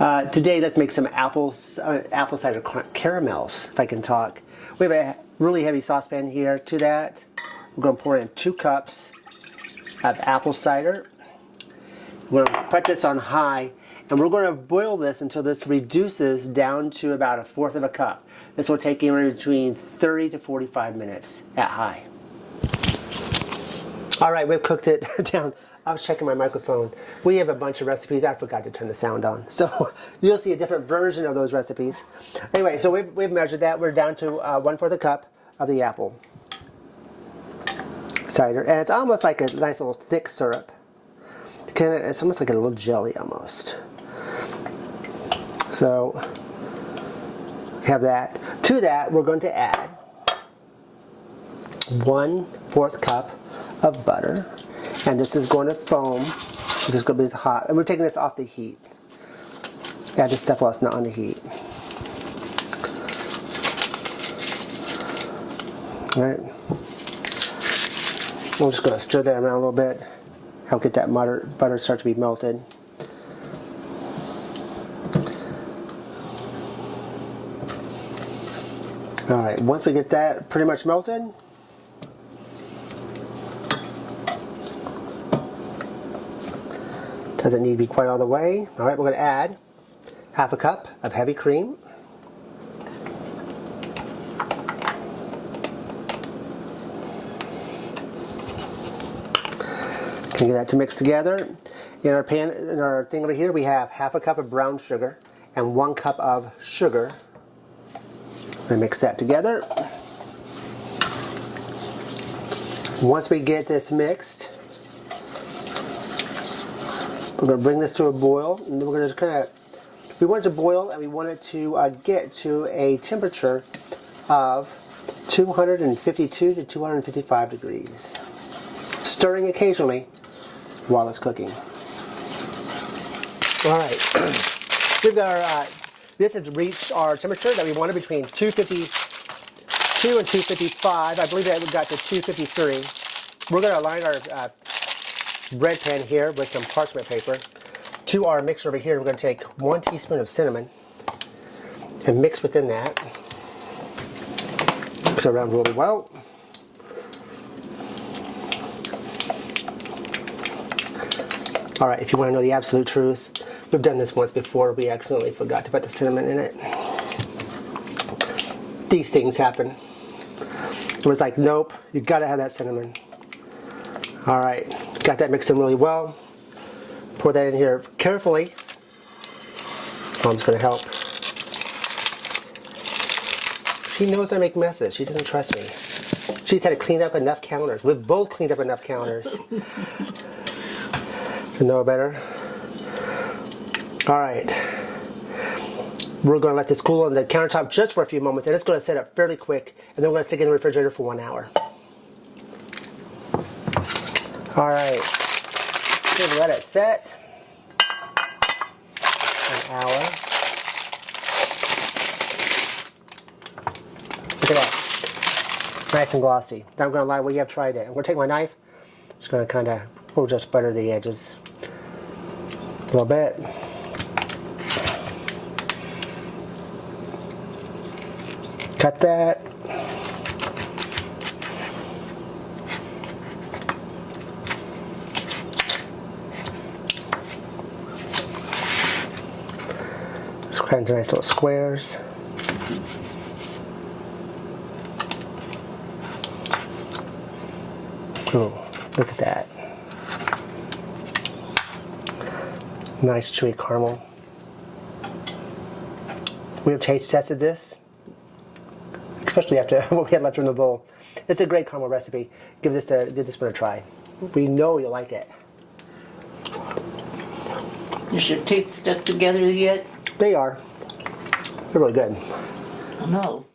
Today, let's make some apple cider caramels, if I can talk. We have a really heavy saucepan here. To that, we're going to pour in 2 cups of apple cider. We're going to put this on high, and we're going to boil this until this reduces down to about 1/4 of a cup. This will take anywhere between 30 to 45 minutes at high. All right, we've cooked it down. I was checking my microphone. We have a bunch of recipes. I forgot to turn the sound on. So you'll see a different version of those recipes. Anyway, so we've measured that. We're down to 1/4 a cup of the apple cider. And it's almost like a nice little thick syrup. It's almost like a little jelly almost. So have that. To that, we're going to add 1/4 cup of butter. And this is going to foam. This is going to be hot. And we're taking this off the heat. Add this stuff while it's not on the heat. Alright. I'm just going to stir that around a little bit. Help get that butter start to be melted. Alright, once we get that pretty much melted, doesn't need to be quite all the way. Alright, we're going to add 1/2 cup of heavy cream. Can get that to mix together. In our pan, in our thing over here, we have 1/2 cup of brown sugar and 1 cup of sugar. We're going to mix that together. Once we get this mixed, we're going to bring this to a boil, and then we're going to kind of, we want it to boil, and we want it to get to a temperature of 252 to 255 degrees. Stirring occasionally while it's cooking. Alright, we've got our, this has reached our temperature that we wanted between 252 and 255. I believe that we got to 253. We're going to line our bread pan here with some parchment paper. To our mixture over here, we're going to take 1 teaspoon of cinnamon and mix within that. Mix it around really well. Alright, if you want to know the absolute truth, we've done this once before. We accidentally forgot to put the cinnamon in it. These things happen. It was like, nope, you got to have that cinnamon. Alright, got that mixed in really well. Pour that in here carefully. Mom's going to help. She knows I make messes. She doesn't trust me. She's had to clean up enough counters. We've both cleaned up enough counters to know better. Alright. We're going to let this cool on the countertop just for a few moments, and it's going to set up fairly quick, and then we're going to stick it in the refrigerator for 1 hour. Alright, we'll let it set an hour. Look at that, nice and glossy. Now I'm going to lie, we have tried it. I'm going to take my knife, just going to kind of, we'll just butter the edges a little bit. Cut that. Cut into nice little squares. Ooh, look at that. Nice chewy caramel. We have taste tested this, especially after what we had left in the bowl. It's a great caramel recipe. Give this one a try. We know you'll like it. Is your teeth stuck together yet? They are. They're really good. I know.